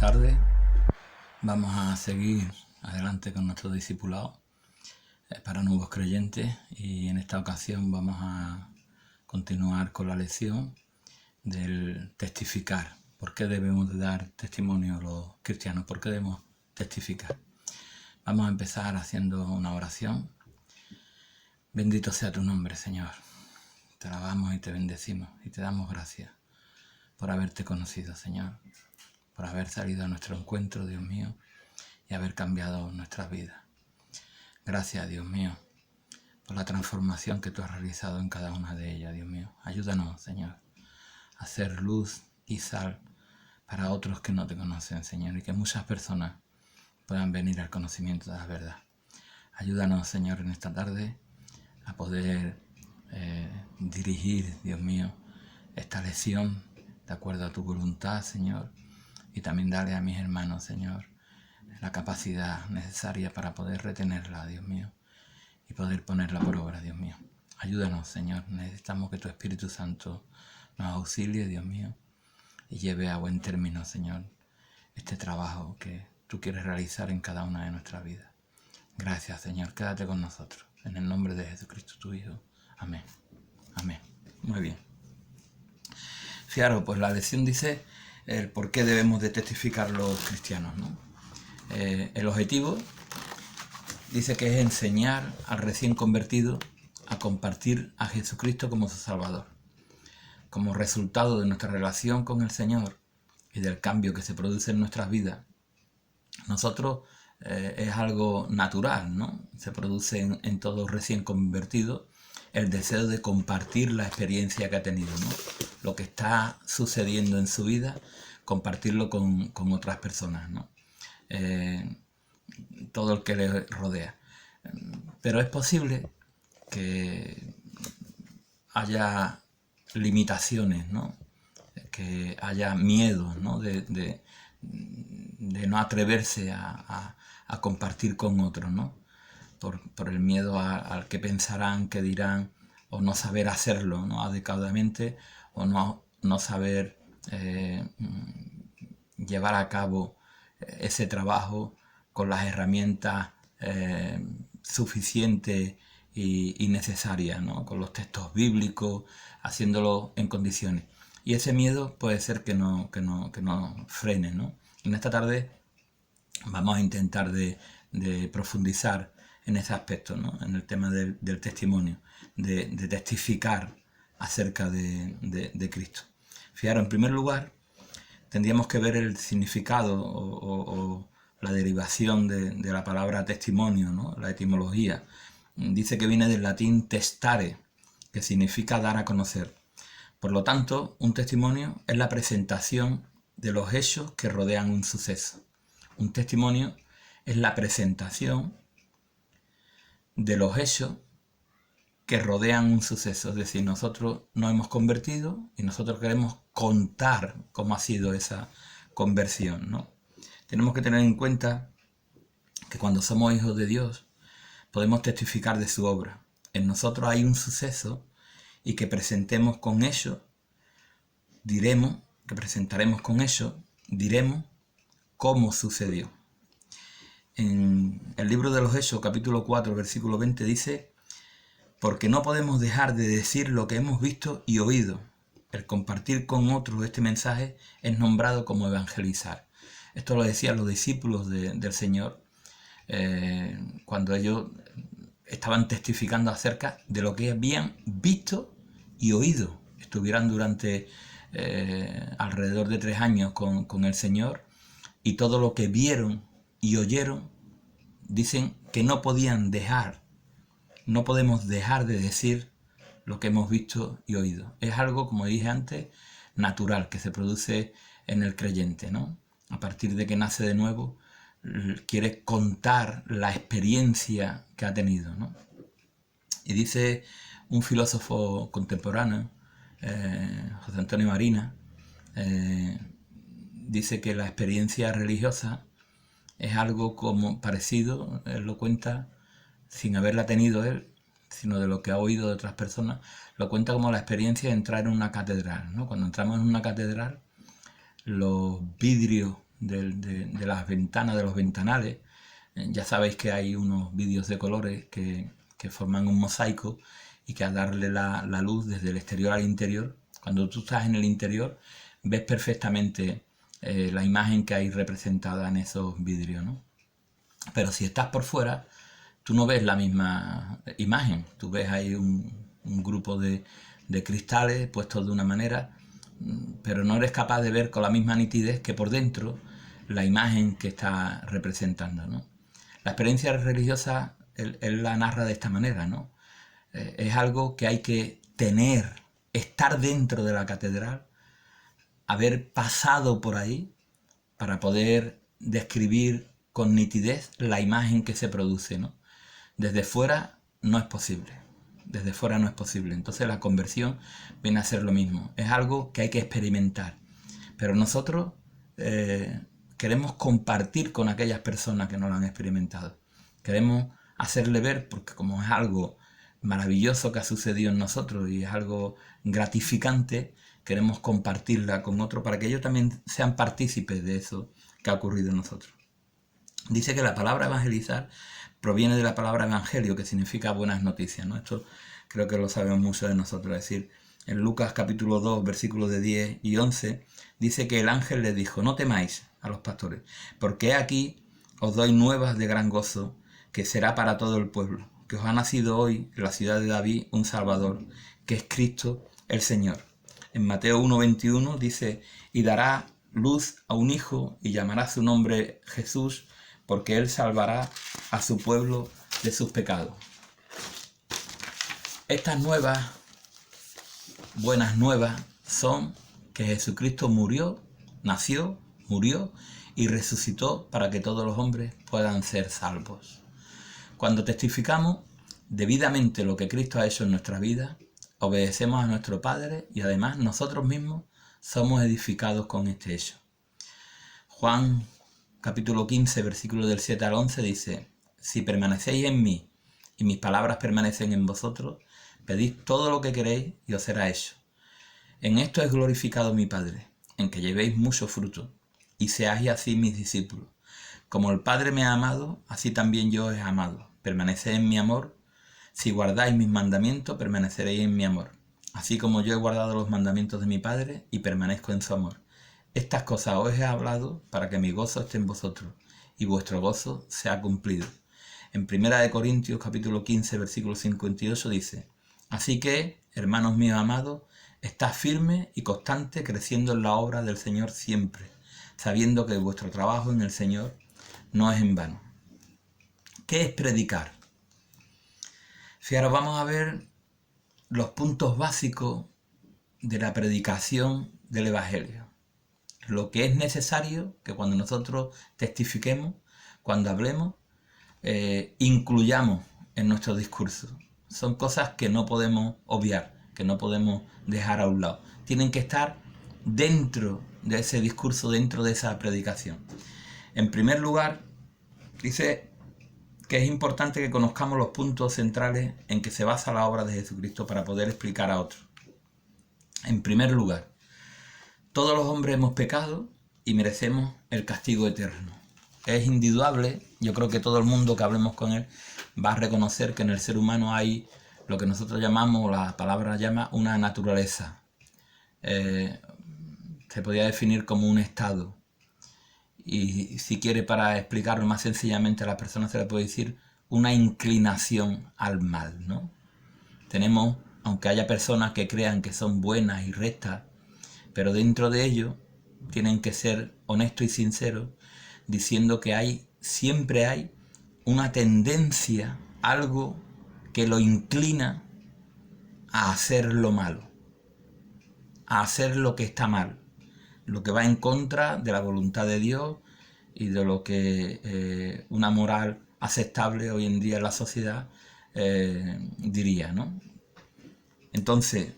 tardes. Vamos a seguir adelante con nuestro discipulado para nuevos creyentes, y en esta ocasión vamos a continuar con la lección del testificar. ¿Por qué debemos de dar testimonio los cristianos? ¿Por qué debemos testificar? Vamos a empezar haciendo una oración. Bendito sea tu nombre, Señor. Te alabamos y te bendecimos y te damos gracias por haberte conocido, Señor, por haber salido a nuestro encuentro, Dios mío, y haber cambiado nuestras vidas. Gracias, Dios mío, por la transformación que tú has realizado en cada una de ellas, Dios mío. Ayúdanos, Señor, a ser luz y sal para otros que no te conocen, Señor, y que muchas personas puedan venir al conocimiento de la verdad. Ayúdanos, Señor, en esta tarde a poder dirigir, Dios mío, esta lección de acuerdo a tu voluntad, Señor, y también darle a mis hermanos, Señor, la capacidad necesaria para poder retenerla, Dios mío, y poder ponerla por obra, Dios mío. Ayúdanos, Señor, necesitamos que tu Espíritu Santo nos auxilie, Dios mío, y lleve a buen término, Señor, este trabajo que tú quieres realizar en cada una de nuestras vidas. Gracias, Señor, quédate con nosotros, en el nombre de Jesucristo, tu Hijo. Amén. Amén. Muy bien. Fijaros, pues la lección dice el por qué debemos de testificar los cristianos, ¿no? El objetivo dice que es enseñar al recién convertido a compartir a Jesucristo como su Salvador. Como resultado de nuestra relación con el Señor y del cambio que se produce en nuestras vidas, nosotros es algo natural, ¿no? Se produce en todo recién convertido el deseo de compartir la experiencia que ha tenido, ¿no? Lo que está sucediendo en su vida, compartirlo con otras personas, ¿no? Todo el que le rodea. Pero es posible que haya limitaciones, ¿no? Que haya miedo, ¿no? de no atreverse a compartir con otros, ¿no? Por el miedo al que pensarán, que dirán, o no saber hacerlo, ¿no? Adecuadamente, o no saber llevar a cabo ese trabajo con las herramientas suficientes y necesarias, ¿no? Con los textos bíblicos, haciéndolo en condiciones. Y ese miedo puede ser que no frene, ¿no? En esta tarde vamos a intentar de profundizar en ese aspecto, ¿no? En el tema del testimonio, de testificar acerca de Cristo. Fijaros, en primer lugar, tendríamos que ver el significado o la derivación de la palabra testimonio, ¿no? La etimología. Dice que viene del latín testare, que significa dar a conocer. Por lo tanto, un testimonio es la presentación de los hechos que rodean un suceso. Un testimonio es la presentación de los hechos que rodean un suceso. Es decir, nosotros nos hemos convertido y nosotros queremos contar cómo ha sido esa conversión, ¿no? Tenemos que tener en cuenta que cuando somos hijos de Dios podemos testificar de su obra. En nosotros hay un suceso y que presentemos con ello, diremos cómo sucedió. En el libro de los Hechos, capítulo 4, versículo 20, dice: porque no podemos dejar de decir lo que hemos visto y oído. El compartir con otros este mensaje es nombrado como evangelizar. Esto lo decían los discípulos del Señor cuando ellos estaban testificando acerca de lo que habían visto y oído. Estuvieron durante alrededor de 3 años con el Señor, y todo lo que vieron y oyeron, dicen que no podemos dejar de decir lo que hemos visto y oído. Es algo, como dije antes, natural, que se produce en el creyente, ¿no? A partir de que nace de nuevo, quiere contar la experiencia que ha tenido, ¿no? Y dice un filósofo contemporáneo, José Antonio Marina, dice que la experiencia religiosa es algo como parecido, él lo cuenta sin haberla tenido él, sino de lo que ha oído de otras personas, lo cuenta como la experiencia de entrar en una catedral, ¿no? Cuando entramos en una catedral, los vidrios de las ventanas, de los ventanales. Ya sabéis que hay unos vídeos de colores que forman un mosaico y que al darle la luz desde el exterior al interior, cuando tú estás en el interior, ves perfectamente la imagen que hay representada en esos vidrios, ¿no? Pero si estás por fuera, tú no ves la misma imagen. Tú ves ahí un grupo de cristales puestos de una manera, pero no eres capaz de ver con la misma nitidez que por dentro la imagen que está representando, ¿no? La experiencia religiosa él la narra de esta manera, ¿no? Es algo que hay que tener, estar dentro de la catedral, haber pasado por ahí para poder describir con nitidez la imagen que se produce, ¿no? Desde fuera no es posible. Desde fuera no es posible. Entonces la conversión viene a ser lo mismo. Es algo que hay que experimentar. Pero nosotros queremos compartir con aquellas personas que no lo han experimentado. Queremos hacerle ver, porque como es algo maravilloso que ha sucedido en nosotros y es algo gratificante, queremos compartirla con otros para que ellos también sean partícipes de eso que ha ocurrido en nosotros. Dice que la palabra evangelizar proviene de la palabra evangelio, que significa buenas noticias, ¿no? Esto creo que lo sabemos muchos de nosotros. Es decir, en Lucas capítulo 2, versículos de 10 y 11, dice que el ángel les dijo: no temáis a los pastores, porque aquí os doy nuevas de gran gozo, que será para todo el pueblo, que os ha nacido hoy en la ciudad de David un Salvador, que es Cristo el Señor. En Mateo 1:21 dice: y dará luz a un hijo y llamará su nombre Jesús, porque él salvará a su pueblo de sus pecados. Estas buenas nuevas, son que Jesucristo nació, murió y resucitó para que todos los hombres puedan ser salvos. Cuando testificamos debidamente lo que Cristo ha hecho en nuestra vida, obedecemos a nuestro Padre y además nosotros mismos somos edificados con este hecho. Juan capítulo 15, versículo del 7 al 11 dice: si permanecéis en mí y mis palabras permanecen en vosotros, pedid todo lo que queréis y os será hecho. En esto es glorificado mi Padre, en que llevéis mucho fruto y seáis así mis discípulos. Como el Padre me ha amado, así también yo os he amado. Permaneced en mi amor. Si guardáis mis mandamientos, permaneceréis en mi amor, así como yo he guardado los mandamientos de mi Padre y permanezco en su amor. Estas cosas os he hablado para que mi gozo esté en vosotros y vuestro gozo sea cumplido. En 1 Corintios capítulo 15, versículo 58 dice: así que, hermanos míos amados, estad firmes y constantes, creciendo en la obra del Señor siempre, sabiendo que vuestro trabajo en el Señor no es en vano. ¿Qué es predicar? Si ahora vamos a ver los puntos básicos de la predicación del Evangelio. Lo que es necesario que cuando nosotros testifiquemos, cuando hablemos, incluyamos en nuestro discurso. Son cosas que no podemos obviar, que no podemos dejar a un lado. Tienen que estar dentro de ese discurso, dentro de esa predicación. En primer lugar, dice que es importante que conozcamos los puntos centrales en que se basa la obra de Jesucristo para poder explicar a otros. En primer lugar, todos los hombres hemos pecado y merecemos el castigo eterno. Es indudable, yo creo que todo el mundo que hablemos con él va a reconocer que en el ser humano hay lo que nosotros llamamos, la palabra llama, una naturaleza. Se podría definir como un estado. Y si quiere, para explicarlo más sencillamente a las personas, se le puede decir una inclinación al mal, ¿no? Tenemos, aunque haya personas que crean que son buenas y rectas, pero dentro de ello tienen que ser honestos y sinceros, diciendo que siempre hay una tendencia, algo que lo inclina a hacer lo malo, a hacer lo que está mal, lo que va en contra de la voluntad de Dios y de lo que una moral aceptable hoy en día en la sociedad diría, ¿no? Entonces,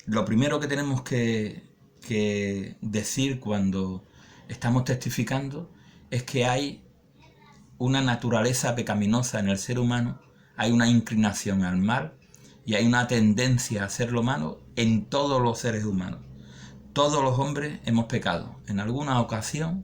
lo primero que tenemos que decir cuando estamos testificando es que hay una naturaleza pecaminosa en el ser humano, hay una inclinación al mal y hay una tendencia a hacer lo malo en todos los seres humanos. Todos los hombres hemos pecado en alguna ocasión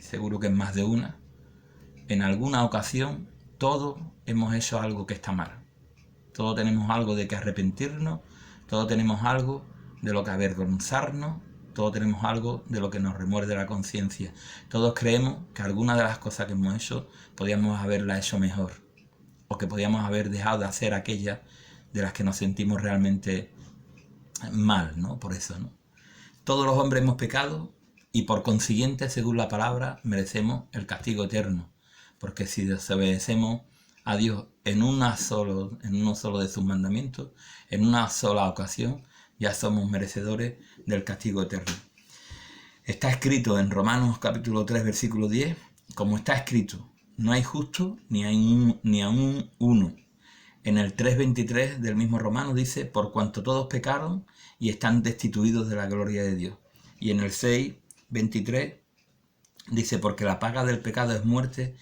seguro que en más de una, en alguna ocasión, todos hemos hecho algo que está mal. Todos tenemos algo de que arrepentirnos, todos tenemos algo de lo que avergonzarnos, todos tenemos algo de lo que nos remuerde la conciencia. Todos creemos que alguna de las cosas que hemos hecho podíamos haberla hecho mejor, o que podíamos haber dejado de hacer aquellas de las que nos sentimos realmente mal, ¿no? Por eso, ¿no? Todos los hombres hemos pecado y por consiguiente, según la palabra, merecemos el castigo eterno. Porque si desobedecemos a Dios en uno solo de sus mandamientos, en una sola ocasión, ya somos merecedores del castigo eterno. Está escrito en Romanos capítulo 3, versículo 10, como está escrito, no hay justo ni aún uno. En el 3.23 del mismo Romano dice, por cuanto todos pecaron y están destituidos de la gloria de Dios. Y en el 6.23 dice, porque la paga del pecado es muerte,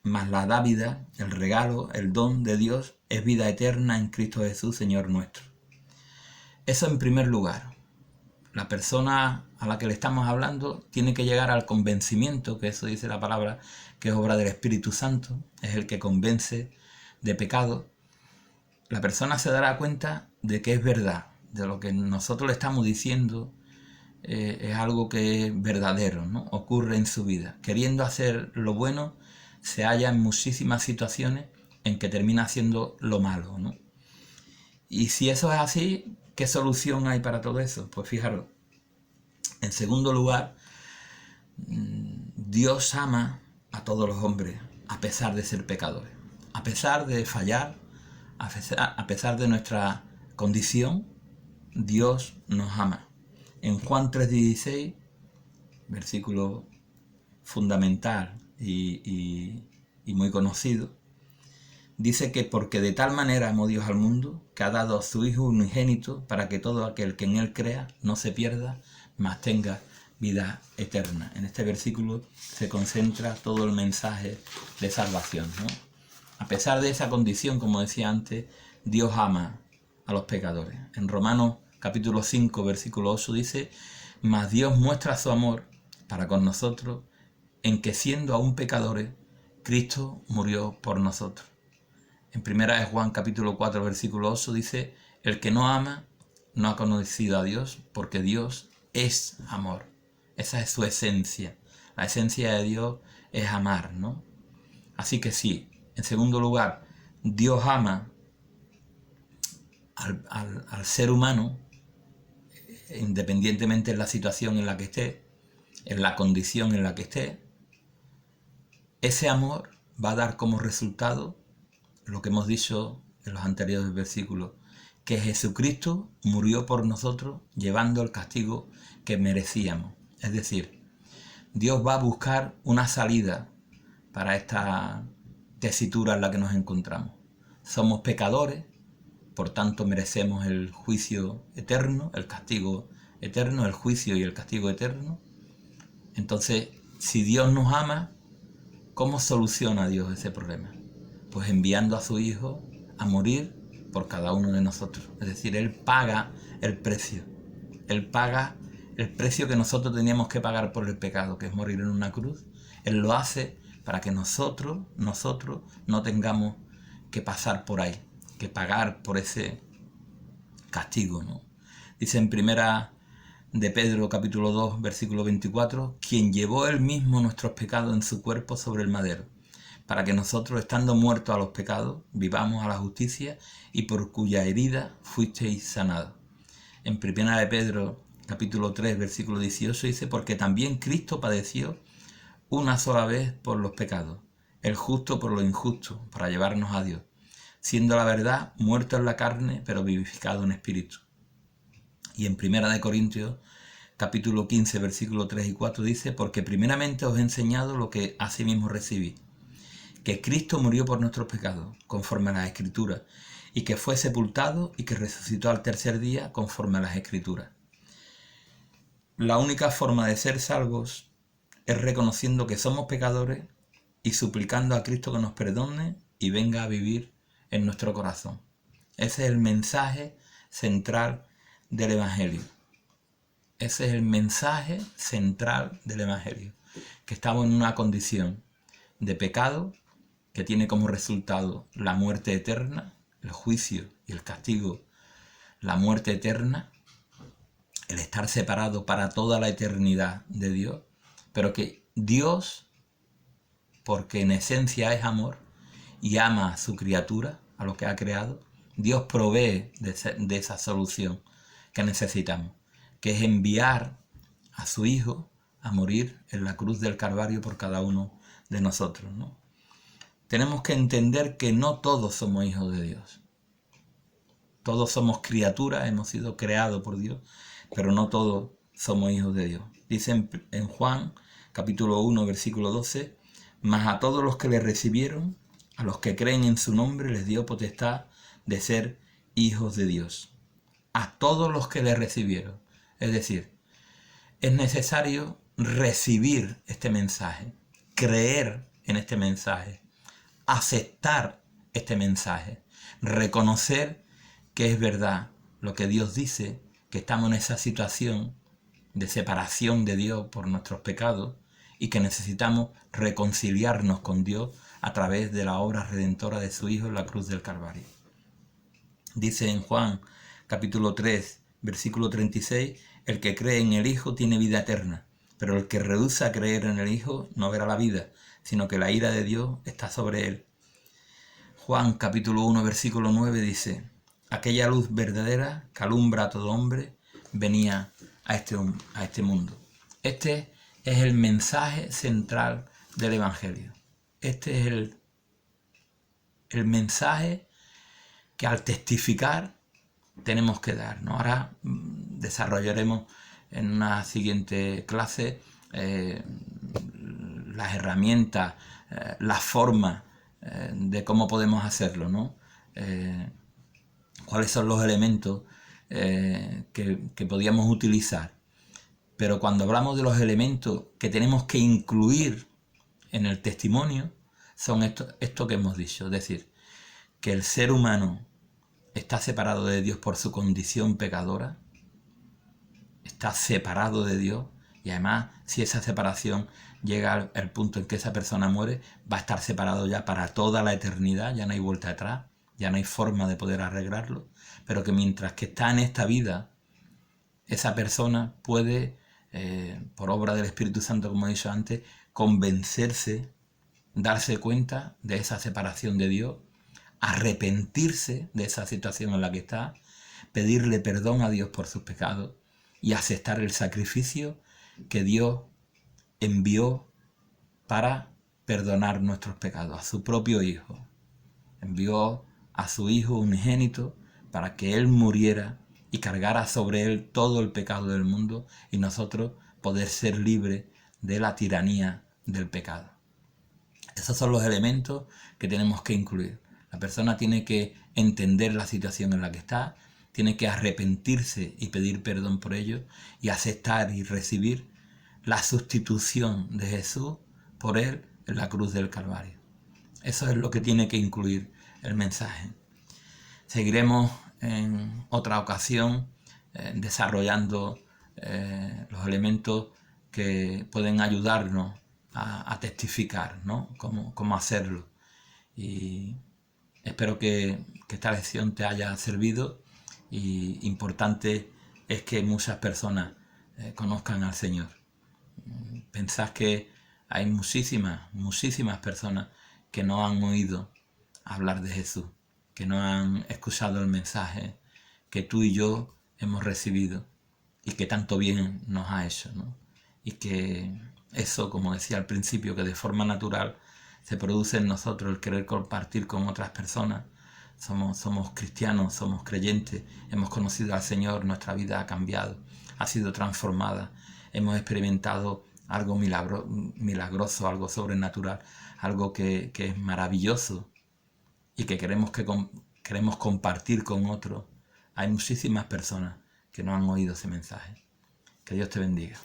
mas la dávida, el regalo, el don de Dios es vida eterna en Cristo Jesús, Señor nuestro. Eso en primer lugar. La persona a la que le estamos hablando tiene que llegar al convencimiento, que eso dice la palabra, que es obra del Espíritu Santo, es el que convence de pecado. La persona se dará cuenta de que es verdad, de lo que nosotros le estamos diciendo es algo que es verdadero, ¿no? Ocurre en su vida. Queriendo hacer lo bueno, se halla en muchísimas situaciones en que termina haciendo lo malo, ¿no? Y si eso es así, ¿qué solución hay para todo eso? Pues fijaros, en segundo lugar, Dios ama a todos los hombres, a pesar de ser pecadores, a pesar de fallar, a pesar de nuestra condición, Dios nos ama. En Juan 3.16, versículo fundamental y muy conocido, dice que porque de tal manera amó Dios al mundo, que ha dado a su Hijo unigénito, para que todo aquel que en él crea no se pierda, mas tenga vida eterna. En este versículo se concentra todo el mensaje de salvación, ¿no? A pesar de esa condición, como decía antes, Dios ama a los pecadores. En Romanos capítulo 5, versículo 8 dice, mas Dios muestra su amor para con nosotros en que siendo aún pecadores, Cristo murió por nosotros. En 1 Juan capítulo 4, versículo 8 dice, el que no ama no ha conocido a Dios, porque Dios es amor. Esa es su esencia. La esencia de Dios es amar, ¿no? Así que sí, en segundo lugar, Dios ama al ser humano, independientemente de la situación en la que esté, en la condición en la que esté. Ese amor va a dar como resultado lo que hemos dicho en los anteriores versículos, que Jesucristo murió por nosotros llevando el castigo que merecíamos. Es decir, Dios va a buscar una salida para esta tesitura en la que nos encontramos. Somos pecadores, por tanto merecemos el juicio eterno, el castigo eterno, el juicio y el castigo eterno. Entonces, si Dios nos ama, ¿cómo soluciona Dios ese problema? Pues enviando a su Hijo a morir por cada uno de nosotros. Es decir, Él paga el precio. Él paga el precio que nosotros teníamos que pagar por el pecado, que es morir en una cruz. Él lo hace para que nosotros no tengamos que pasar por ahí, que pagar por ese castigo, ¿no? Dice en primera de Pedro capítulo 2, versículo 24, quien llevó él mismo nuestros pecados en su cuerpo sobre el madero, para que nosotros, estando muertos a los pecados, vivamos a la justicia, y por cuya herida fuisteis sanados. En primera de Pedro capítulo 3, versículo 18 dice, porque también Cristo padeció una sola vez por los pecados, el justo por lo injusto, para llevarnos a Dios, siendo la verdad muerto en la carne, pero vivificado en espíritu. Y en primera de Corintios capítulo 15, versículo 3 y 4 dice, porque primeramente os he enseñado lo que asimismo recibí, que Cristo murió por nuestros pecados, conforme a las Escrituras, y que fue sepultado y que resucitó al tercer día, conforme a las Escrituras. La única forma de ser salvos es reconociendo que somos pecadores y suplicando a Cristo que nos perdone y venga a vivir en nuestro corazón. Ese es el mensaje central del Evangelio. Ese es el mensaje central del Evangelio, que estamos en una condición de pecado que tiene como resultado la muerte eterna, el juicio y el castigo, la muerte eterna, el estar separado para toda la eternidad de Dios, pero que Dios, porque en esencia es amor y ama a su criatura, a lo que ha creado, Dios provee de esa solución que necesitamos, que es enviar a su Hijo a morir en la cruz del Calvario por cada uno de nosotros, ¿no? Tenemos que entender que no todos somos hijos de Dios. Todos somos criaturas, hemos sido creados por Dios, pero no todos somos hijos de Dios. Dice en Juan, capítulo 1, versículo 12, mas a todos los que le recibieron, a los que creen en su nombre, les dio potestad de ser hijos de Dios. A todos los que le recibieron. Es decir, es necesario recibir este mensaje, creer en este mensaje, aceptar este mensaje, reconocer que es verdad lo que Dios dice, que estamos en esa situación de separación de Dios por nuestros pecados y que necesitamos reconciliarnos con Dios a través de la obra redentora de su Hijo en la cruz del Calvario. Dice en Juan capítulo 3, versículo 36, el que cree en el Hijo tiene vida eterna, pero el que rehúsa a creer en el Hijo no verá la vida, sino que la ira de Dios está sobre él. Juan capítulo 1, versículo 9 dice, aquella luz verdadera que alumbra a todo hombre venía a este mundo. Este es el mensaje central del Evangelio. Este es el mensaje que al testificar tenemos que dar, ¿no? Ahora desarrollaremos en una siguiente clase las herramientas, la forma de cómo podemos hacerlo, ¿no? Cuáles son los elementos que podíamos utilizar. Pero cuando hablamos de los elementos que tenemos que incluir en el testimonio, son esto que hemos dicho, es decir, que el ser humano está separado de Dios por su condición pecadora, está separado de Dios y además si esa separación llega al punto en que esa persona muere, va a estar separado ya para toda la eternidad, ya no hay vuelta atrás, ya no hay forma de poder arreglarlo, pero que mientras que está en esta vida, esa persona puede, por obra del Espíritu Santo, como he dicho antes, convencerse, darse cuenta de esa separación de Dios, arrepentirse de esa situación en la que está, pedirle perdón a Dios por sus pecados y aceptar el sacrificio que Dios envió para perdonar nuestros pecados, a su propio Hijo. Envió a su Hijo unigénito para que Él muriera y cargara sobre Él todo el pecado del mundo y nosotros poder ser libres de la tiranía del pecado. Esos son los elementos que tenemos que incluir. La persona tiene que entender la situación en la que está, tiene que arrepentirse y pedir perdón por ello y aceptar y recibir la sustitución de Jesús por Él en la cruz del Calvario. Eso es lo que tiene que incluir el mensaje. Seguiremos en otra ocasión desarrollando los elementos que pueden ayudarnos a testificar, ¿no? Cómo hacerlo. Y espero que esta lección te haya servido y importante es que muchas personas conozcan al Señor. Pensad que hay muchísimas personas que no han oído hablar de Jesús, que no han escuchado el mensaje que tú y yo hemos recibido y que tanto bien nos ha hecho, ¿no? Y que eso, como decía al principio, que de forma natural se produce en nosotros el querer compartir con otras personas. Somos cristianos, somos creyentes, hemos conocido al Señor, nuestra vida ha cambiado, ha sido transformada, hemos experimentado algo milagroso, algo sobrenatural, algo que es maravilloso y que queremos compartir con otros. Hay muchísimas personas que no han oído ese mensaje. Que Dios te bendiga.